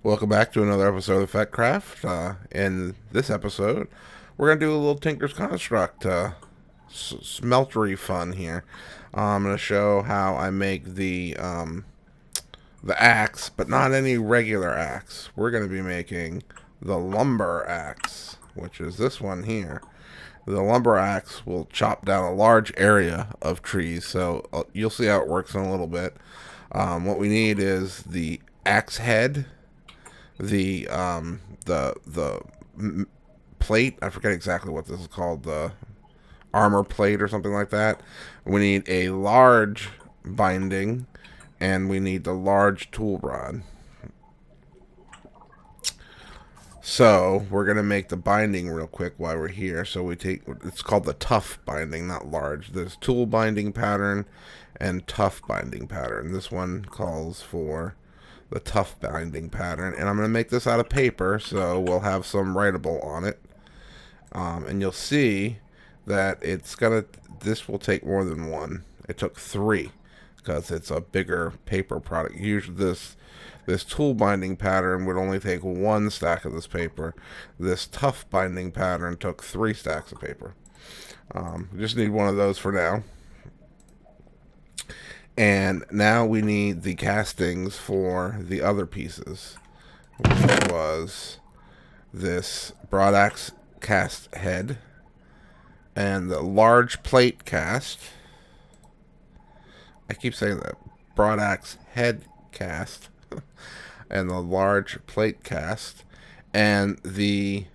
Welcome back to another episode of Fettcraft. In this episode, we're going to do a little Tinker's Construct smeltery fun here. I'm going to show how I make the axe, but not any regular axe. We're going to be making the lumber axe, which is this one here. The lumber axe will chop down a large area of trees, so you'll see how it works in a little bit. What we need is the axe head, the plate. I forget exactly what this is called. The armor plate or something like that. We need a large binding, and we need the large tool rod. So we're gonna make the binding real quick while we're here. So we take, it's called the tough binding, not large. There's tool binding pattern and tough binding pattern. This one calls for the tough binding pattern, and I'm going to make this out of paper, so we'll have some writable on it. And you'll see that this will take more than one. It took 3 because it's a bigger paper product. Usually this tool binding pattern would only take 1 stack of this paper. This tough binding pattern took 3 stacks of paper. We just need one of those for now. And now we need the castings for the other pieces, which was this broad axe cast head and the large plate cast. I keep saying that. Broad axe head cast and the large plate cast and the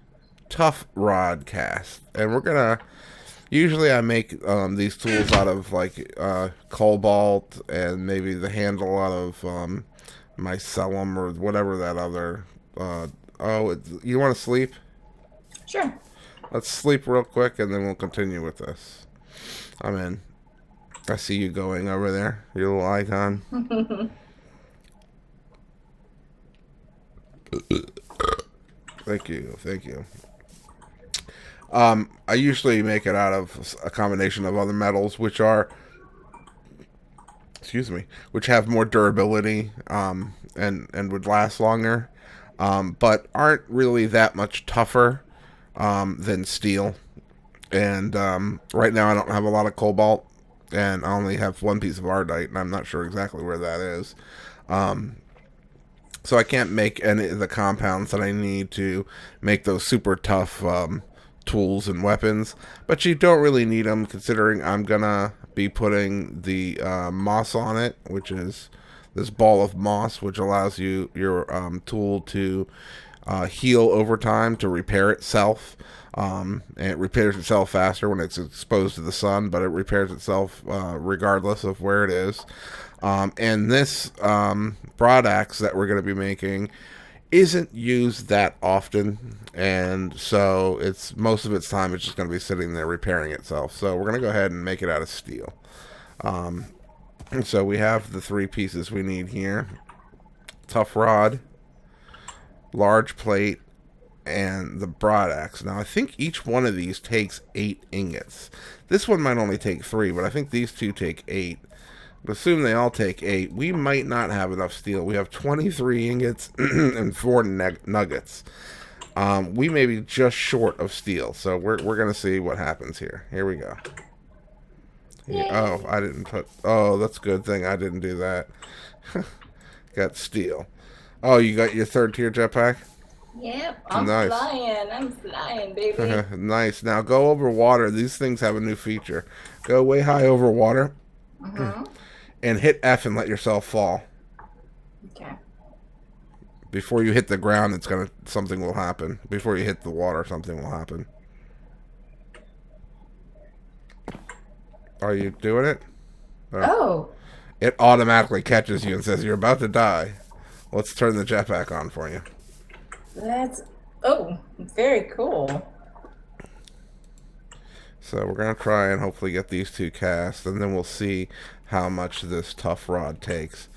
tough rod cast. And we're going to... Usually I make these tools out of like cobalt and maybe the handle out of mycelium or whatever that other... you want to sleep? Sure. Let's sleep real quick and then we'll continue with this. I'm in. I see you going over there, your little icon. Thank you, thank you. I usually make it out of a combination of other metals, which are, which have more durability, and would last longer, but aren't really that much tougher, than steel. And, right now I don't have a lot of cobalt, and I only have 1 piece of ardite, and I'm not sure exactly where that is. So I can't make any of the compounds that I need to make those super tough, tools and weapons, but you don't really need them considering I'm gonna be putting the moss on it, which is this ball of moss, which allows your tool to heal over time, to repair itself. And it repairs itself faster when it's exposed to the sun, but it repairs itself regardless of where it is. And this broad axe that we're going to be making isn't used that often, and so most of its time it's just going to be sitting there repairing itself. So we're going to go ahead and make it out of steel. And so we have the 3 pieces we need here: tough rod, large plate, and the broad axe. Now I think each one of these takes 8 ingots. This one might only take 3, but I think these 2 take 8. Assume they all take 8. We might not have enough steel. We have 23 ingots and 4 nuggets. We may be just short of steel, so we're gonna see what happens here. Here we go. Oh, I didn't put... Oh, that's a good thing I didn't do that. Got steel. Oh, you got your 3rd tier jetpack? Yep, I'm flying, baby. Nice. Now go over water. These things have a new feature. Go way high over water. And hit F and let yourself fall. Okay. Before you hit the ground, something will happen. Before you hit the water, something will happen. Are you doing it? Oh. It automatically catches you and says you're about to die. Let's turn the jetpack on for you. Very cool. So we're going to try and hopefully get these 2 cast, and then we'll see how much this tough rod takes.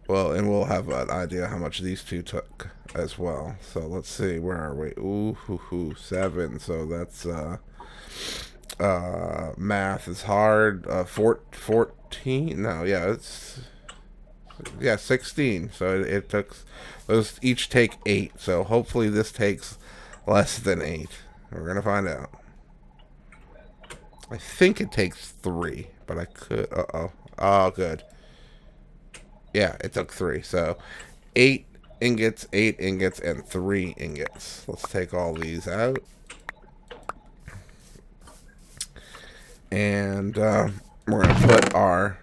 Well, and we'll have an idea how much these 2 took as well. So let's see, where are we? Ooh, 7. So that's math is hard. 14. No, yeah, it's Yeah, 16. So it took, those each take 8. So hopefully this takes less than 8. We're gonna find out. I think it takes 3, but I could. Oh, good. Yeah, it took 3. So 8 ingots, 8 ingots, and 3 ingots. Let's take all these out. And we're going to put our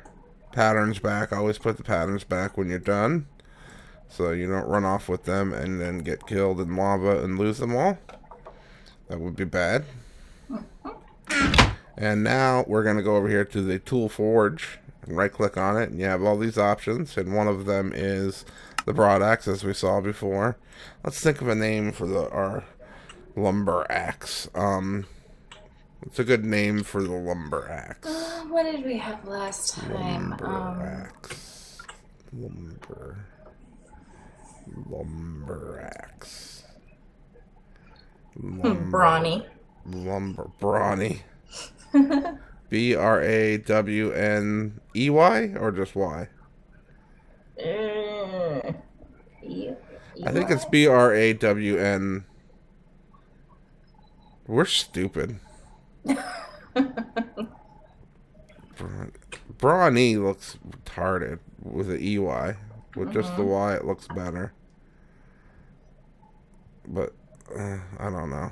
patterns back. Always put the patterns back when you're done, so you don't run off with them and then get killed in lava and lose them all. That would be bad. And now we're going to go over here to the tool forge and right click on it, and you have all these options, and one of them is the broad axe, as we saw before. Let's think of a name for our lumber axe. It's a good name for the lumber axe. What did we have last time? Lumber axe. Lumber axe. Brawny. Brawny. BRAWNEY or just Y? I think it's BRAWN. We're stupid. Brawny looks retarded with an EY. With just the Y, it looks better. But I don't know.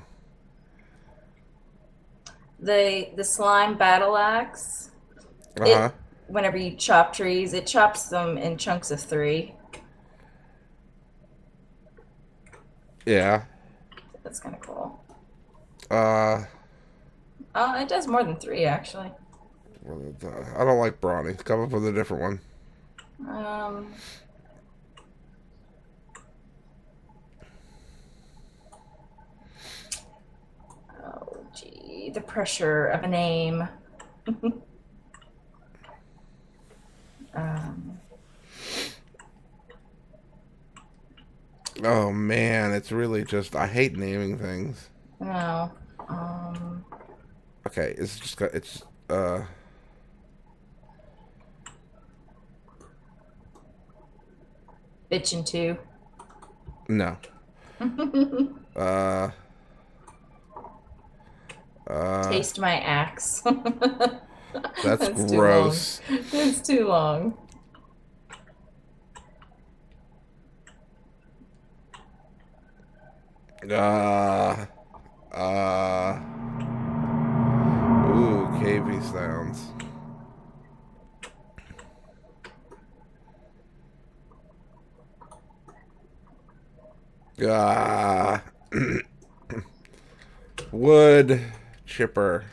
The slime battle axe. Whenever you chop trees, it chops them in chunks of 3. Yeah. That's kind of cool. It does more than 3 actually. I don't like Brawny. Come up with a different one. Oh gee, the pressure of a name. Oh man, it's really just, I hate naming things. No. Okay, it's just got, it's Bitchin' 2. No. Taste my axe. That's gross. It's too long. Ooh, cavey sounds. Wood chipper.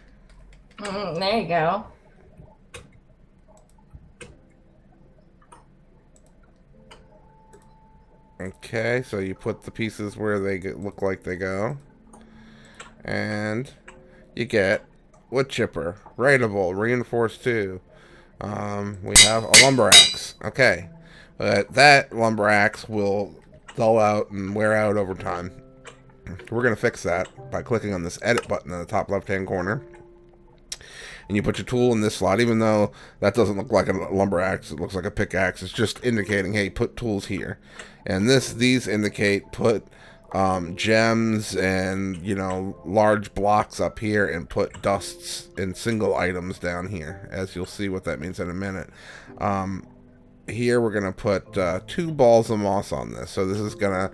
There you go. Okay, so you put the pieces where they look like they go. And you get wood chipper. Rateable, reinforced 2. We have a lumber axe. Okay. But that lumber axe will dull out and wear out over time. We're going to fix that by clicking on this edit button in the top left hand corner. And you put your tool in this slot, even though that doesn't look like a lumber axe, it looks like a pickaxe. It's just indicating, hey, put tools here. And these indicate put gems and, you know, large blocks up here, and put dusts and single items down here, as you'll see what that means in a minute. Here we're going to put 2 balls of moss on this. So this is going to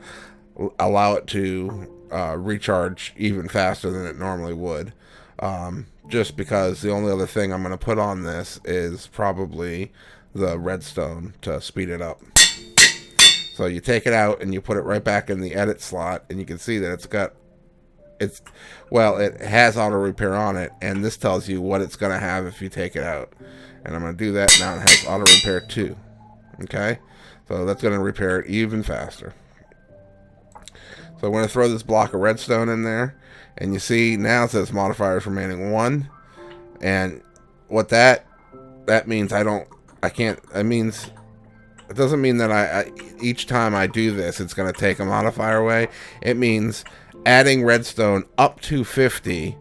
allow it to recharge even faster than it normally would. Just because the only other thing I'm going to put on this is probably the redstone to speed it up. So you take it out and you put it right back in the edit slot, and you can see that it has auto repair on it, and this tells you what it's going to have if you take it out. And I'm going to do that now. It has auto repair 2. Okay, so that's going to repair it even faster. So I'm going to throw this block of redstone in there, and you see now it says modifiers remaining 1, and what that means, it means, it doesn't mean that I each time I do this it's going to take a modifier away. It means adding redstone up to 50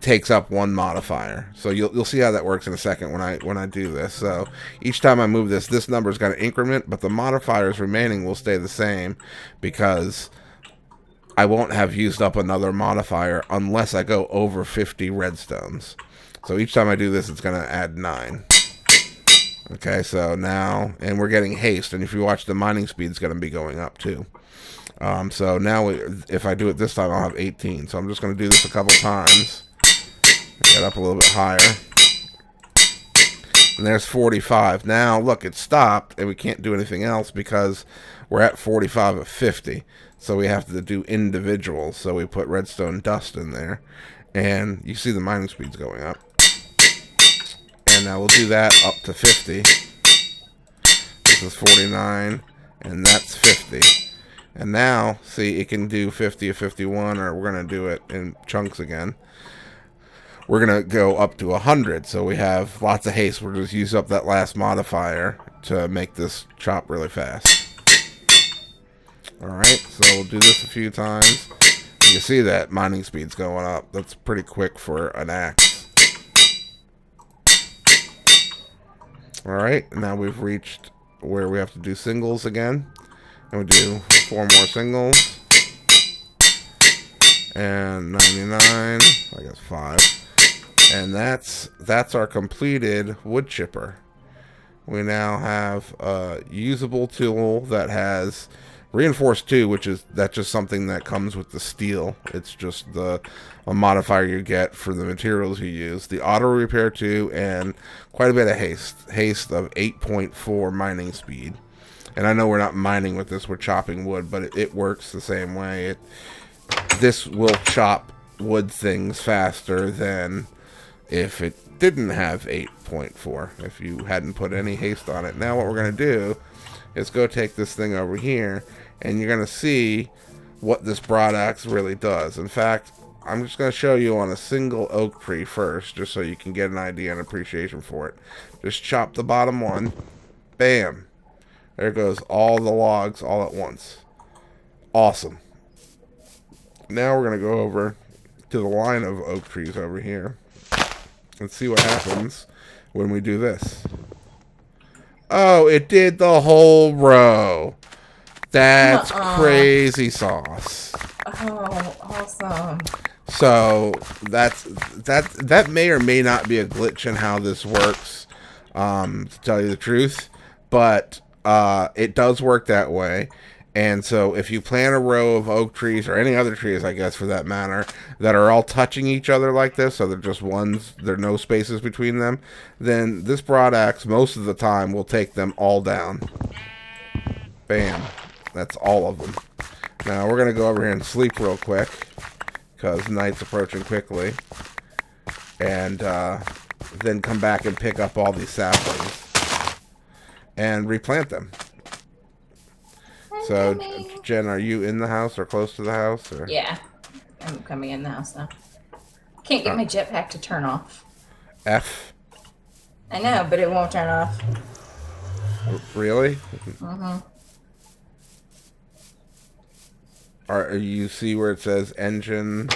takes up one modifier. So you'll see how that works in a second when I do this. So each time I move this number is going to increment, but the modifiers remaining will stay the same because I won't have used up another modifier unless I go over 50 redstones. So each time I do this, it's going to add 9. Okay, so now, and we're getting haste, and if you watch, the mining speed is going to be going up too. So now, if I do it this time, I'll have 18. So I'm just going to do this a couple times. Get up a little bit higher. And there's 45. Now, look, it stopped, and we can't do anything else because we're at 45 of 50. So we have to do individuals. So we put redstone dust in there. And you see the mining speed's going up. And now we'll do that up to 50. This is 49, and that's 50. And now, see, it can do 50 or 51, or we're going to do it in chunks again. We're going to go up to 100, so we have lots of haste. We'll just use up that last modifier to make this chop really fast. Alright, so we'll do this a few times. You can see that mining speed's going up. That's pretty quick for an axe. Alright, now we've reached where we have to do singles again. And we do 4 more singles. And 99. I guess 5. And that's our completed wood chipper. We now have a usable tool that has reinforced 2, which is just something that comes with the steel. It's just a modifier you get for the materials you use. The auto repair 2 and quite a bit of haste. Haste of 8.4 mining speed. And I know we're not mining with this, we're chopping wood, but it works the same way. This will chop wood things faster than if it didn't have 8.4, if you hadn't put any haste on it. Now what we're going to do is go take this thing over here, and you're going to see what this broad axe really does. In fact, I'm just going to show you on a single oak tree first, just so you can get an idea and appreciation for it. Just chop the bottom one. Bam. There goes all the logs all at once. Awesome. Now we're going to go over to the line of oak trees over here and see what happens when we do this. Oh, it did the whole row. That's crazy sauce. Oh, awesome. So that may or may not be a glitch in how this works, to tell you the truth, but it does work that way. And so if you plant a row of oak trees, or any other trees, I guess, for that matter, that are all touching each other like this, so they're just ones, there are no spaces between them, then this broad axe, most of the time, will take them all down. Bam. That's all of them. Now, we're going to go over here and sleep real quick, because night's approaching quickly. And then come back and pick up all these saplings. And replant them. So, Jen, are you in the house or close to the house? Or? Yeah, I'm coming in the house now. Can't get my jetpack to turn off. F? I know, but it won't turn off. Really? Mm-hmm. Are you see where it says engine?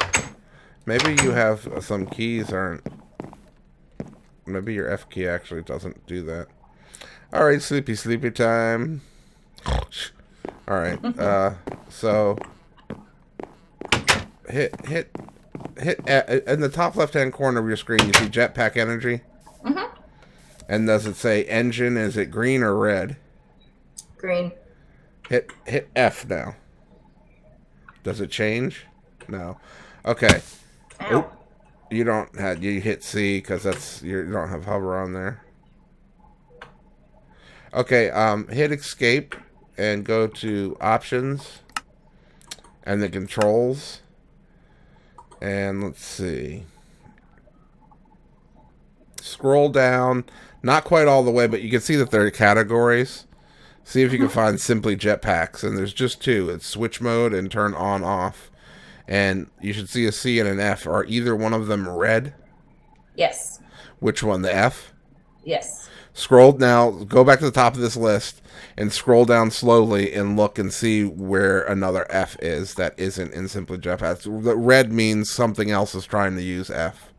Maybe you have some keys aren't. Maybe your F key actually doesn't do that. All right, sleepy time. All right. So hit in the top left-hand corner of your screen. You see jetpack energy. Mm-hmm. And does it say engine? Is it green or red? Green. Hit F now. Does it change? No. Okay. Oop. You don't have, you hit C because that's, you don't have hover on there. Okay, hit escape and go to options and the controls. And let's see. Scroll down, not quite all the way, but you can see that there are categories. See if you can find simply jetpacks, and there's just 2. It's switch mode and turn on off. And you should see a C and an F. Are either one of them red? Yes. Which one, the F? Yes. Scroll now, go back to the top of this list and scroll down slowly and look and see where another F is that isn't in simply jetpacks. The red means something else is trying to use F.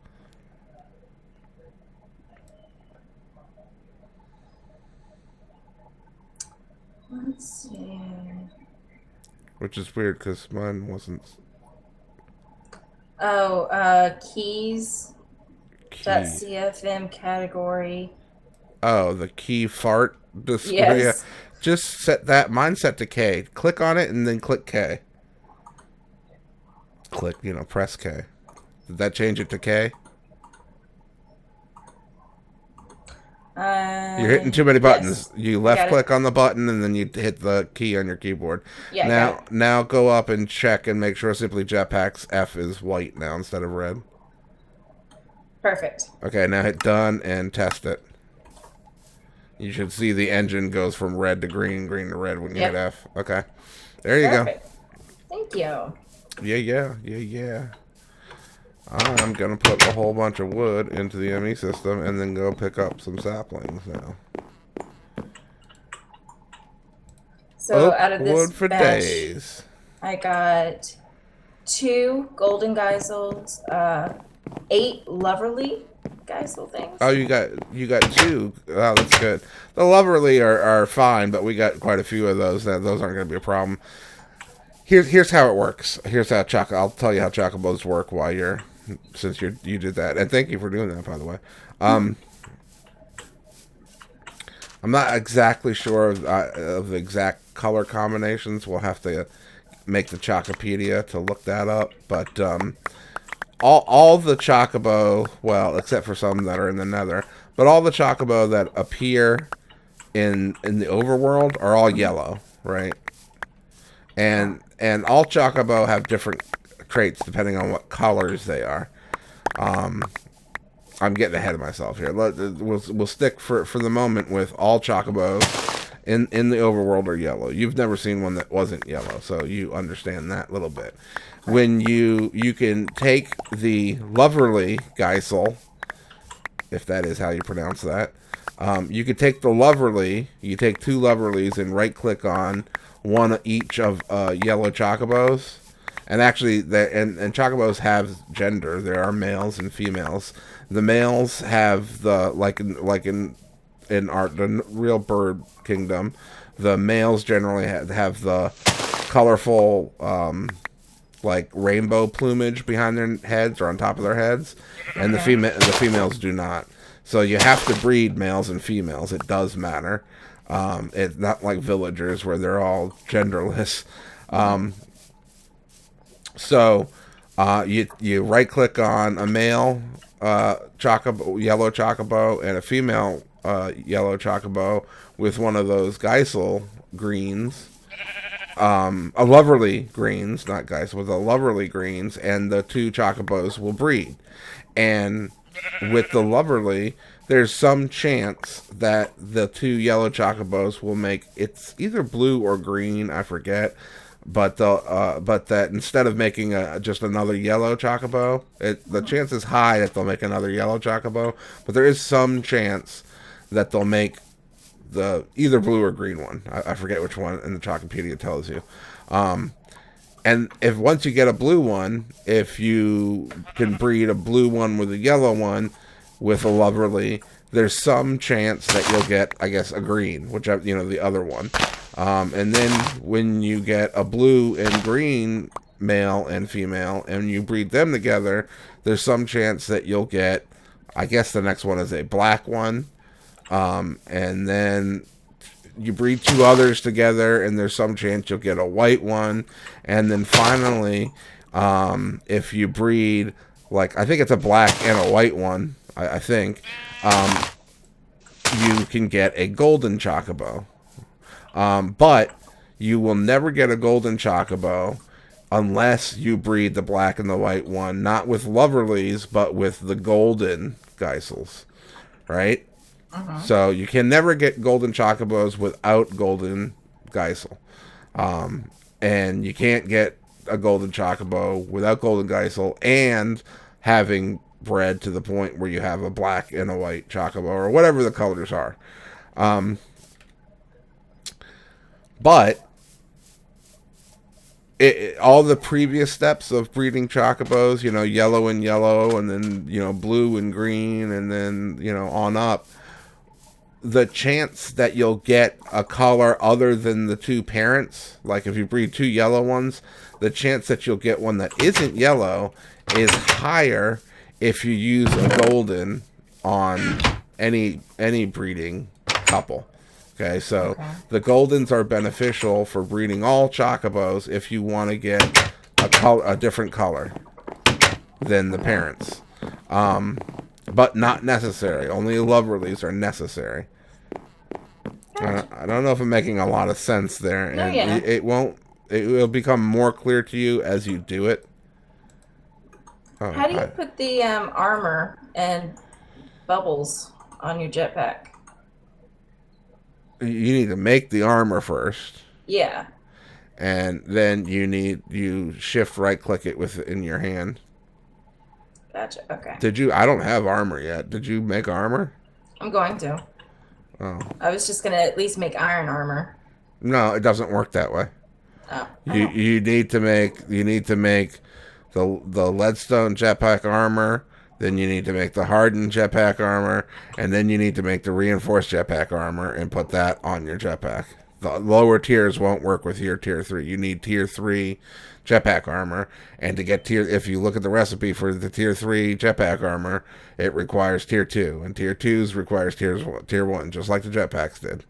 which is weird because mine wasn't. Oh, keys. Key. .cfm category. Oh, the key fart display. Yeah. Yes. Just set that. Mine's set to K. Click on it and then click K. Click, press K. Did that change it to K? You're hitting too many buttons. Yes. You I left got it. click on the button and then you hit the key on your keyboard. Yeah, I got it. Now go up and check and make sure Simply Jetpack's F is white now instead of red. Perfect. Okay, now hit done and test it. You should see the engine goes from red to green, green to red when you hit F. Okay. There you Perfect. Thank you. go. Yeah. I'm going to put a whole bunch of wood into the ME system and then go pick up some saplings now. So out of this wood for batch, days. I got 2 golden geisels, 8 loverly geisel things. Oh, you got 2. Oh, that's good. The Loverly are fine, but we got quite a few of those. Those aren't going to be a problem. Here's how it works. Here's how I'll tell you how chocobos work since you did that, and thank you for doing that, by the way. I'm not exactly sure of the exact color combinations. We'll have to make the Chocopedia to look that up, but all the chocobo, well, except for some that are in the nether, but all the chocobo that appear in the overworld are all yellow, right? And all chocobo have different traits depending on what colors they are. I'm getting ahead of myself here. We'll stick for the moment with all chocobos in the overworld are yellow. You've never seen one that wasn't yellow, so you understand that little bit. When you can take the Loverly Geisel, if that is how you pronounce that, you could take the Loverly. You take 2 Loverlies and right click on one each of yellow chocobos. And actually, and chocobos have gender. There are males and females. The males have the in art, the real bird kingdom. The males generally have the colorful rainbow plumage behind their heads or on top of their heads, and the females do not. So you have to breed males and females. It does matter. It's not like villagers where they're all genderless. So you right click on a male chocobo, yellow chocobo, and a female yellow chocobo with one of those Geisel greens, a Loverly greens, not Geisel, with a Loverly greens, and the 2 chocobos will breed. And with the Loverly, there's some chance that the 2 yellow chocobos will make, it's either blue or green, I forget. But that instead of making just another yellow chocobo, the chance is high that they'll make another yellow chocobo. But there is some chance that they'll make the either blue or green one. I forget which one, and the Chocopedia tells you. And if once you get a blue one, if you can breed a blue one with a yellow one with a Loverly, there's some chance that you'll get, I guess, a green, which the other one. And then when you get a blue and green male and female and you breed them together, there's some chance that you'll get, I guess the next one is a black one. And then you breed 2 others together and there's some chance you'll get a white one. And then finally, if you breed, I think it's a black and a white one, I think, you can get a golden chocobo. But you will never get a golden chocobo unless you breed the black and the white one, not with Loverlies, but with the golden Geisels, right? So you can never get golden chocobos without golden Geisel. And you can't get a golden chocobo without golden Geisel and having bred to the point where you have a black and a white chocobo or whatever the colors are. But all the previous steps of breeding chocobos, yellow and yellow, and then, blue and green, and then, on up, the chance that you'll get a color other than the two parents, like if you breed two yellow ones, the chance that you'll get one that isn't yellow is higher if you use a golden on any breeding couple. Okay, so the Goldens are beneficial for breeding all Chocobos if you want to get a different color than the parents. But not necessary. Only love release are necessary. I don't know if I'm making a lot of sense there. And it will become more clear to you as you do it. Oh, how do you put the armor and bubbles on your jetpack? You need to make the armor first. Yeah. And then you shift right click it in your hand. Gotcha. Okay. I don't have armor yet. Did you make armor? I'm going to. Oh. I was just gonna at least make iron armor. No, it doesn't work that way. Oh. You need to make the leadstone jetpack armor, then you need to make the hardened jetpack armor, and then you need to make the reinforced jetpack armor and put that on your jetpack. The lower tiers won't work with your tier 3. You need tier 3 jetpack armor, and to get if you look at the recipe for the tier 3 jetpack armor, it requires tier 2, and tier 2s requires tier 1, just like the jetpacks did.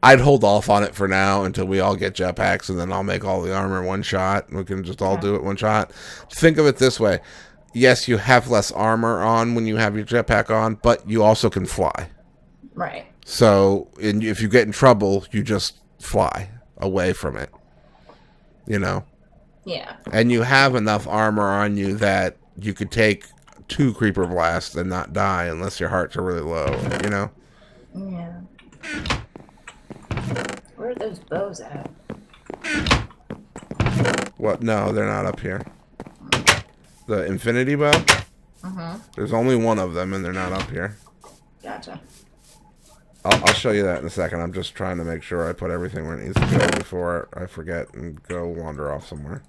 I'd hold off on it for now until we all get jetpacks, and then I'll make all the armor one shot. We can just all do it one shot. Think of it this way. Yes, you have less armor on when you have your jetpack on, but you also can fly. Right. So if you get in trouble, you just fly away from it. You know? Yeah. And you have enough armor on you that you could take 2 creeper blasts and not die unless your hearts are really low, you know? Yeah. Where are those bows at? What? No, they're not up here. The infinity bow? Mm-hmm. There's only one of them, and they're not up here. Gotcha. I'll show you that in a second. I'm just trying to make sure I put everything where it needs to go before I forget and go wander off somewhere.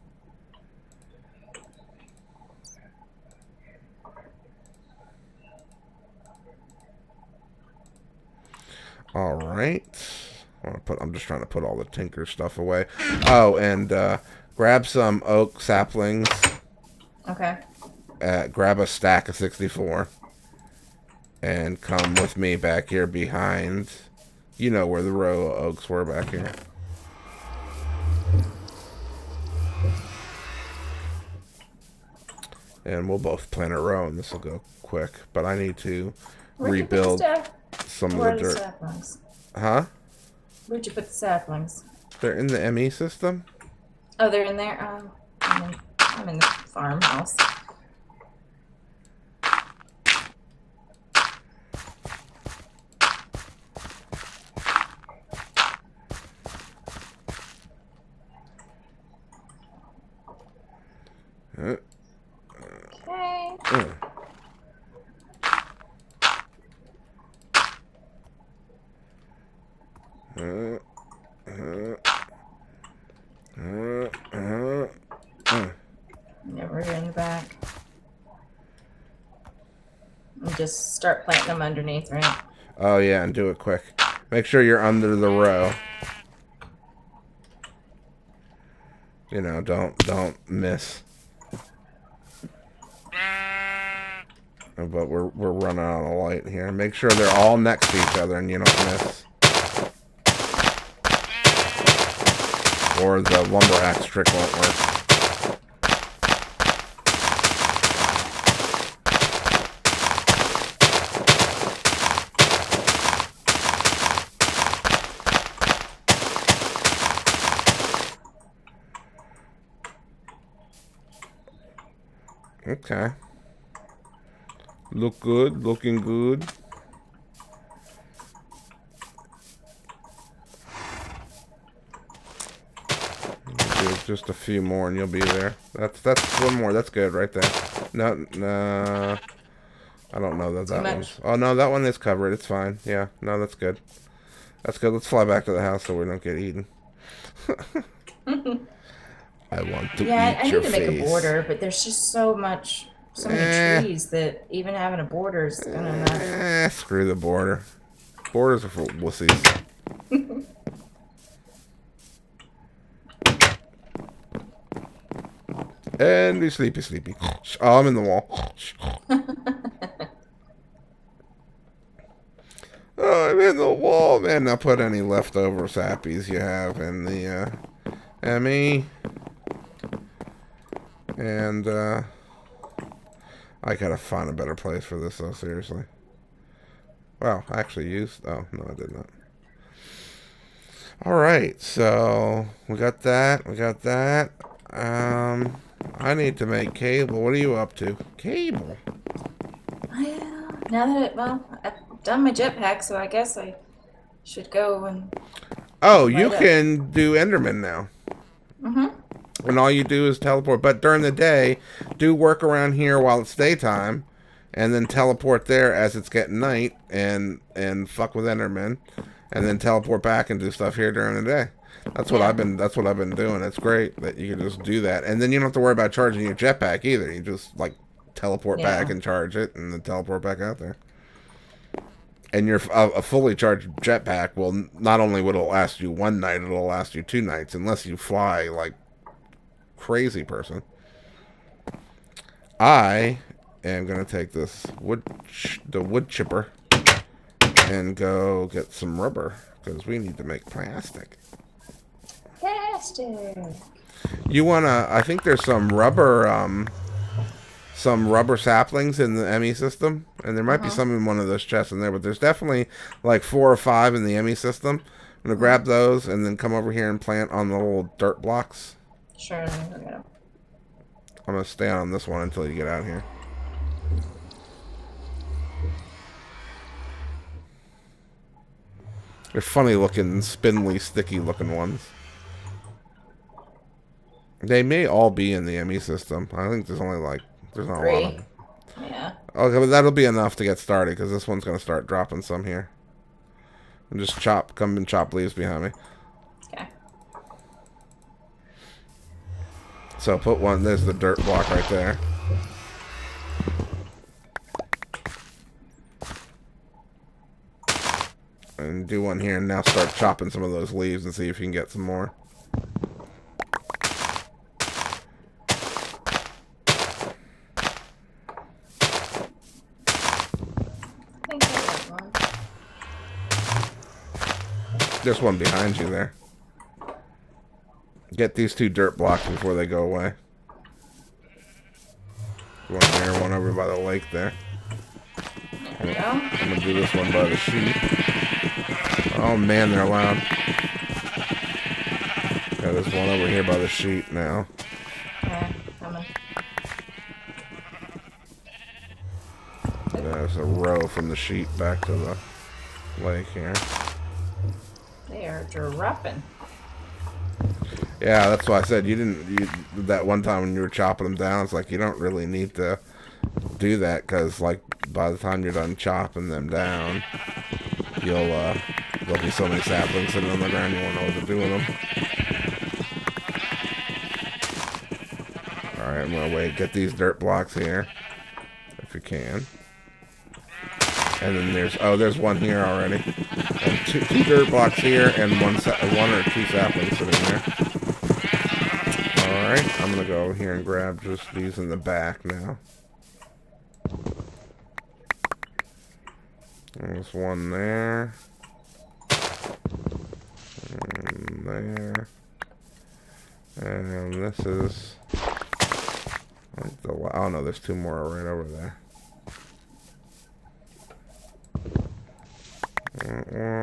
All right. I'm just trying to put all the tinker stuff away. Oh, and grab some oak saplings. Okay. Grab a stack of 64. And come with me back here behind. You know where the row of oaks were back here. And we'll both plant a row, and this will go quick. But I need to rebuild some of the dirt. Saplings? Huh? Where'd you put the saplings? They're in the ME system. Oh, they're in there? I'm in the farmhouse. Okay. Never in the back. And just start planting them underneath, right? Oh yeah, and do it quick. Make sure you're under the row. You know, don't miss. But we're running out of light here. Make sure they're all next to each other and you don't miss. Or the lumber axe trick won't work. Okay. Look good, looking good. Just a few more and you'll be there. That's one more. That's good right there. No, I don't know that one's. Oh no, that one is covered. It's fine. Yeah, no, that's good. That's good. Let's fly back to the house so we don't get eaten. I want to Yeah, I eat need your to make a face. border, but there's just so many trees that even having a border is gonna not. Screw the border. Borders are for wussies. And be sleepy, sleepy. Oh, I'm in the wall. Oh, I'm in the wall, man. Now put any leftover sappies you have in the ME. And I gotta find a better place for this, though, seriously. Well, I actually used... Oh, no, I did not. Alright, so we got that. We got that. I need to make cable. What are you up to? Cable? Well, now that I've done my jetpack, so I guess I should go and Oh, you light up. can do Enderman now. Mm-hmm. And all you do is teleport. But during the day, do work around here while it's daytime, and then teleport there as it's getting night, and fuck with Enderman, and then teleport back and do stuff here during the day. That's what Yeah. I've been doing. It's great that you can just do that, and then you don't have to worry about charging your jetpack either. You just like teleport back Yeah. and charge it, and then teleport back out there. And your a fully charged jetpack will not only will it last you one night, it'll last you 2 nights, unless you fly like crazy person. I am gonna take this the wood chipper and go get some rubber because we need to make plastic. Plastic. You wanna? I think there's some rubber saplings in the ME system, and there might be some in one of those chests in there, but there's definitely like 4 or 5 in the ME system. I'm gonna grab those and then come over here and plant on the little dirt blocks. Sure, let me go get 'em. I'm gonna stay on this one until you get out here. They're funny looking, spindly, sticky looking ones. They may all be in the ME system. I think there's only like, there's not a lot of 3. them. Yeah. Okay, but that'll be enough to get started because this one's gonna start dropping some here. And just come and chop leaves behind me. Okay. So put one, there's the dirt block right there. And do one here and now start chopping some of those leaves and see if you can get some more. I think I got one. There's one behind you there. Get these 2 dirt blocks before they go away. One there, one over by the lake there. There we go. I'm gonna do this one by the sheep. Oh man, they're loud. Yeah, there's one over here by the sheep now. Yeah, coming. There's a row from the sheep back to the lake here. They are dropping. Yeah, that's why I said that one time when you were chopping them down, it's like you don't really need to do that because like by the time you're done chopping them down, there'll be so many saplings sitting on the ground you won't know what to do with them. Alright, I'm gonna get these dirt blocks here if you can. And then there's one here already. And two dirt blocks here and one or 2 saplings sitting there. Alright, I'm gonna go over here and grab just these in the back now. There's one there. And there. And this is... oh no, there's 2 more right over there.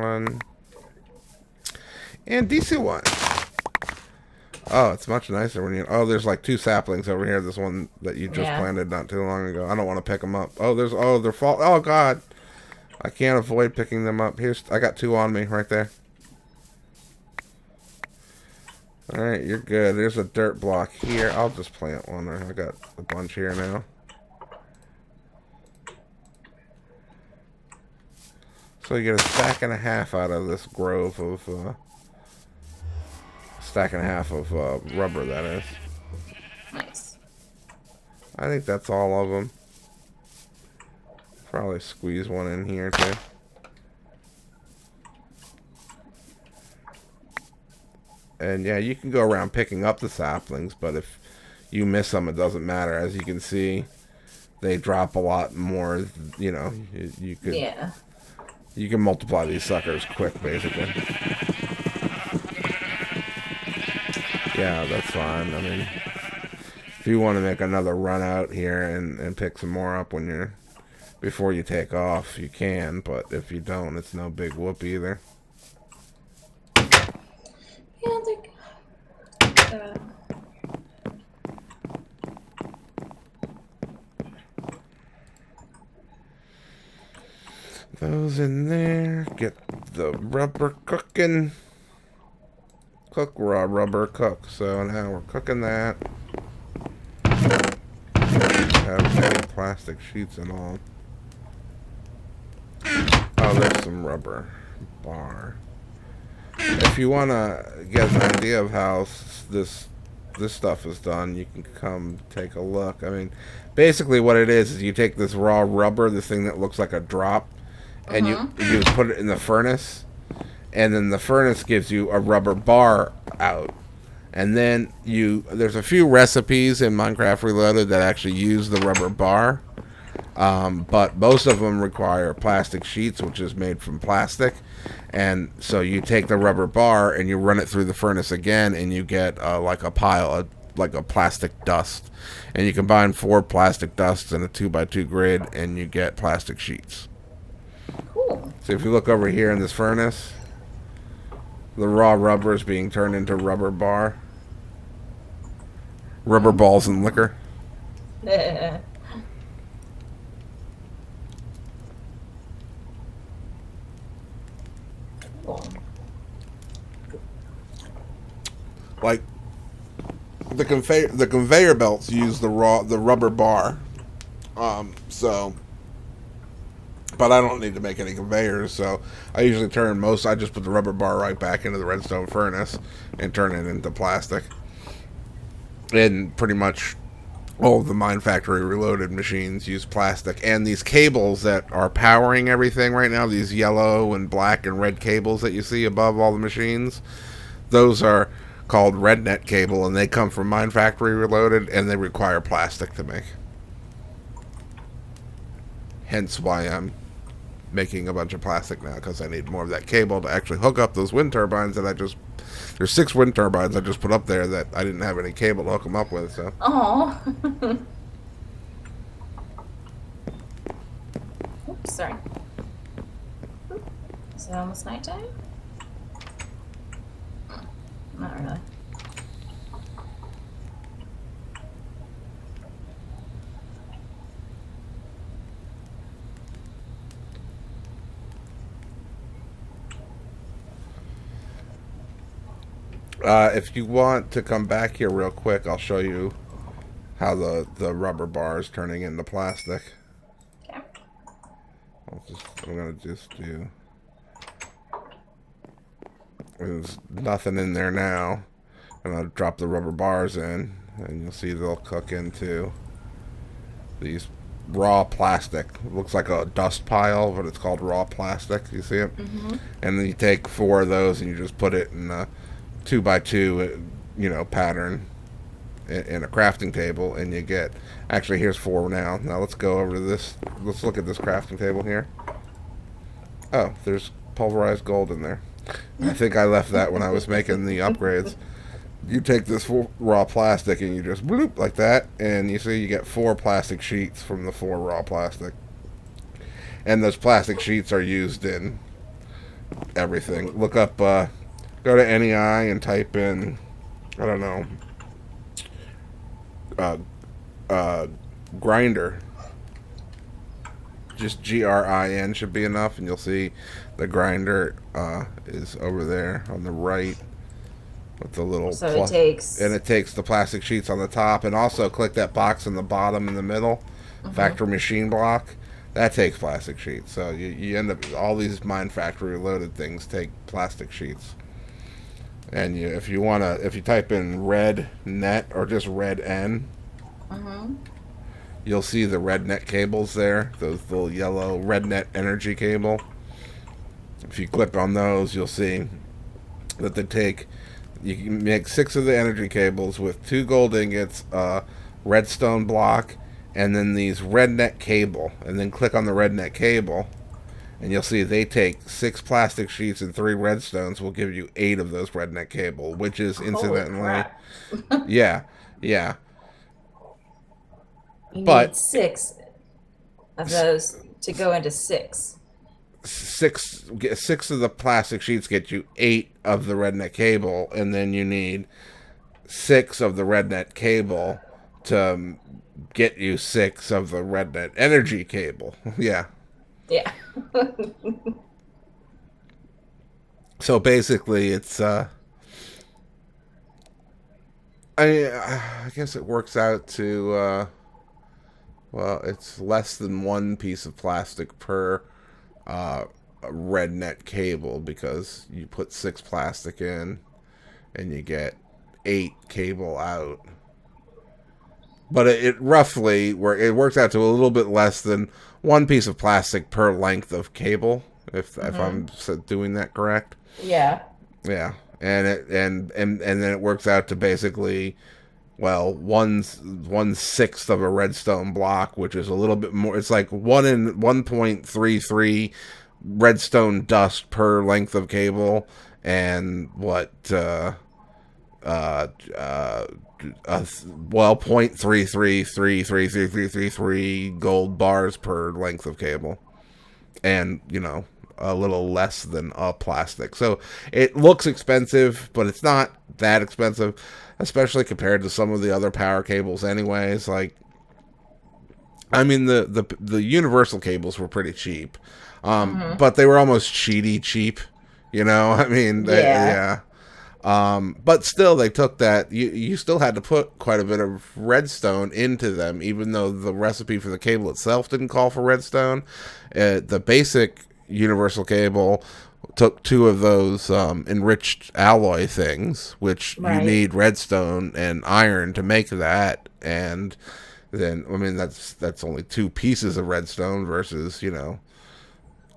One. And decent one. Oh, it's much nicer when you... Oh, there's like 2 saplings over here. This one that you just planted not too long ago. I don't want to pick them up. Oh, they're fall... Oh, God. I can't avoid picking them up. I got 2 on me right there. Alright, you're good. There's a dirt block here. I'll just plant one. I got a bunch here now. So you get a stack and a half out of this grove of stack and a half of rubber, that is. Nice. I think that's all of them. Probably squeeze one in here too. And yeah, you can go around picking up the saplings, but if you miss them, it doesn't matter. As you can see, they drop a lot more. You know, you could. Yeah. You can multiply these suckers quick, basically. Yeah, that's fine. I mean, if you want to make another run out here and pick some more up when you're before you take off, you can. But if you don't, it's no big whoop either. Yeah, I think. Those in there. Get the rubber cooking. Cook raw rubber cook. So now we're cooking that. Have many plastic sheets and all. Oh, there's some rubber bar. If you want to get an idea of how this stuff is done, you can come take a look. I mean, basically what it is you take this raw rubber, this thing that looks like a drop, and you put it in the furnace, and then the furnace gives you a rubber bar out. And then there's a few recipes in Minecraft Reloaded that actually use the rubber bar, but most of them require plastic sheets, which is made from plastic. And so you take the rubber bar and you run it through the furnace again, and you get like a pile, like a plastic dust. And you combine 4 plastic dusts in a 2x2 grid, and you get plastic sheets. Cool. So if you look over here in this furnace, the raw rubber is being turned into rubber bar. Rubber balls and liquor. Cool. Like the conveyor belts use the rubber bar. But I don't need to make any conveyors, so I usually I just put the rubber bar right back into the redstone furnace and turn it into plastic. And pretty much all of the Mine Factory Reloaded machines use plastic. And these cables that are powering everything right now, these yellow and black and red cables that you see above all the machines, those are called RedNet cable, and they come from Mine Factory Reloaded, and they require plastic to make. Hence why I'm making a bunch of plastic now, because I need more of that cable to actually hook up those wind turbines that there's 6 wind turbines I just put up there that I didn't have any cable to hook them up with, so. Oh. Oops, sorry. Is it almost nighttime? Not really. If you want to come back here real quick, I'll show you how the rubber bar is turning into plastic. Okay. I'm going to just do... There's nothing in there now. And I'll drop the rubber bars in, and you'll see they'll cook into these raw plastic. It looks like a dust pile, but it's called raw plastic. You see it? Mm-hmm. And then you take 4 of those and you just put it in a 2x2, pattern in a crafting table, and you get. Actually, here's 4 now. Now let's go over to this. Let's look at this crafting table here. Oh, there's pulverized gold in there. I think I left that when I was making the upgrades. You take this raw plastic and you just bloop like that, and you see you get 4 plastic sheets from the 4 raw plastic. And those plastic sheets are used in everything. Look up, go to NEI and type in, I don't know, grinder. Just GRIN should be enough, and you'll see the grinder is over there on the right with the little it takes the plastic sheets on the top, and also click that box in the bottom in the middle, factory machine block. That takes plastic sheets. So you end up, all these Mine Factory Reloaded things take plastic sheets. And if you type in red net or just red N, you'll see the red net cables there. Those little yellow red net energy cable. If you click on those, you'll see that you can make 6 of the energy cables with 2 gold ingots, redstone block, and then these red net cable. And then click on the red net cable, and you'll see they take 6 plastic sheets and 3 redstones will give you 8 of those red net cable, which is incidentally, yeah. You But need 6 of those to go into 6. 6 of the plastic sheets get you 8 of the rednet cable, and then you need 6 of the rednet cable to get you 6 of the rednet energy cable. Yeah. Yeah. So basically, it's I guess it works out to well, it's less than 1 piece of plastic per red net cable, because you put 6 plastic in and you get 8 cable out. But it roughly it works out to a little bit less than 1 piece of plastic per length of cable, if I'm doing that correct. Yeah. Yeah, and then it works out to basically, well, 1/6 of a redstone block, which is a little bit more. It's like 1.33 redstone dust per length of cable, and well, 0.333333 gold bars per length of cable, and a little less than a plastic. So it looks expensive, but it's not that expensive, especially compared to some of the other power cables anyways. Like, I mean, the universal cables were pretty cheap, but they were almost cheaty cheap, I mean, yeah. But still, they took that. You still had to put quite a bit of redstone into them, even though the recipe for the cable itself didn't call for redstone. The basic universal cable took 2 of those enriched alloy things, which you need redstone and iron to make that. And then, I mean, that's only 2 pieces of redstone versus,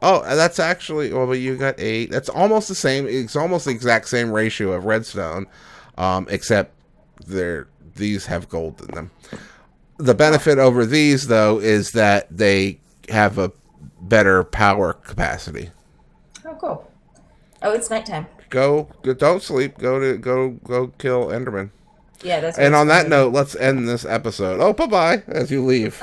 Oh, that's actually, well, but you got 8. That's almost the same. It's almost the exact same ratio of redstone, except these have gold in them. The benefit over these, though, is that they have a better power capacity. Oh, cool. Oh, it's nighttime. Don't sleep. Go kill Enderman. Yeah, that's. And on that note, let's end this episode. Oh, bye-bye as you leave.